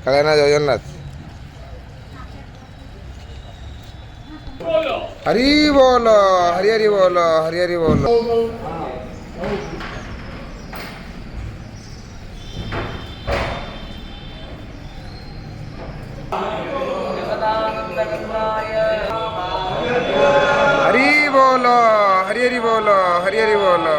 কালে না জগন্নাথ হরি বল হরি হরি বল হরি হরি বল हरी बोलो हरी हरी बोलो हरी हरी बोलो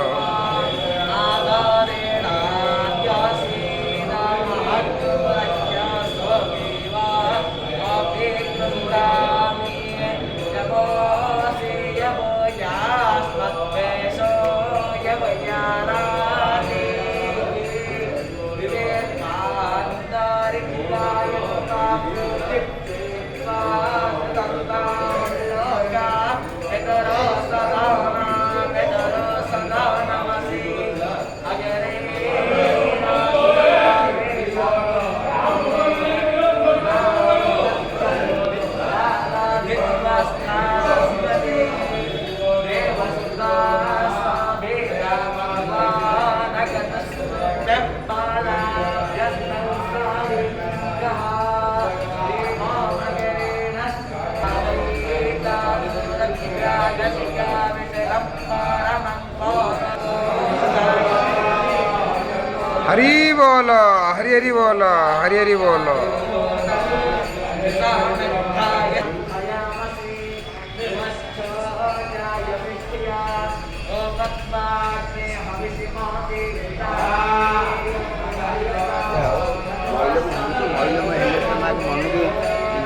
हरी बोलो हरी हरी बोलो हरी हरी बोलो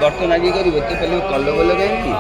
ଗର୍ତ୍ତ ଲାଗି କରିବ ଏତେ ପେଲେ କଲ ବଲ କାହିଁକି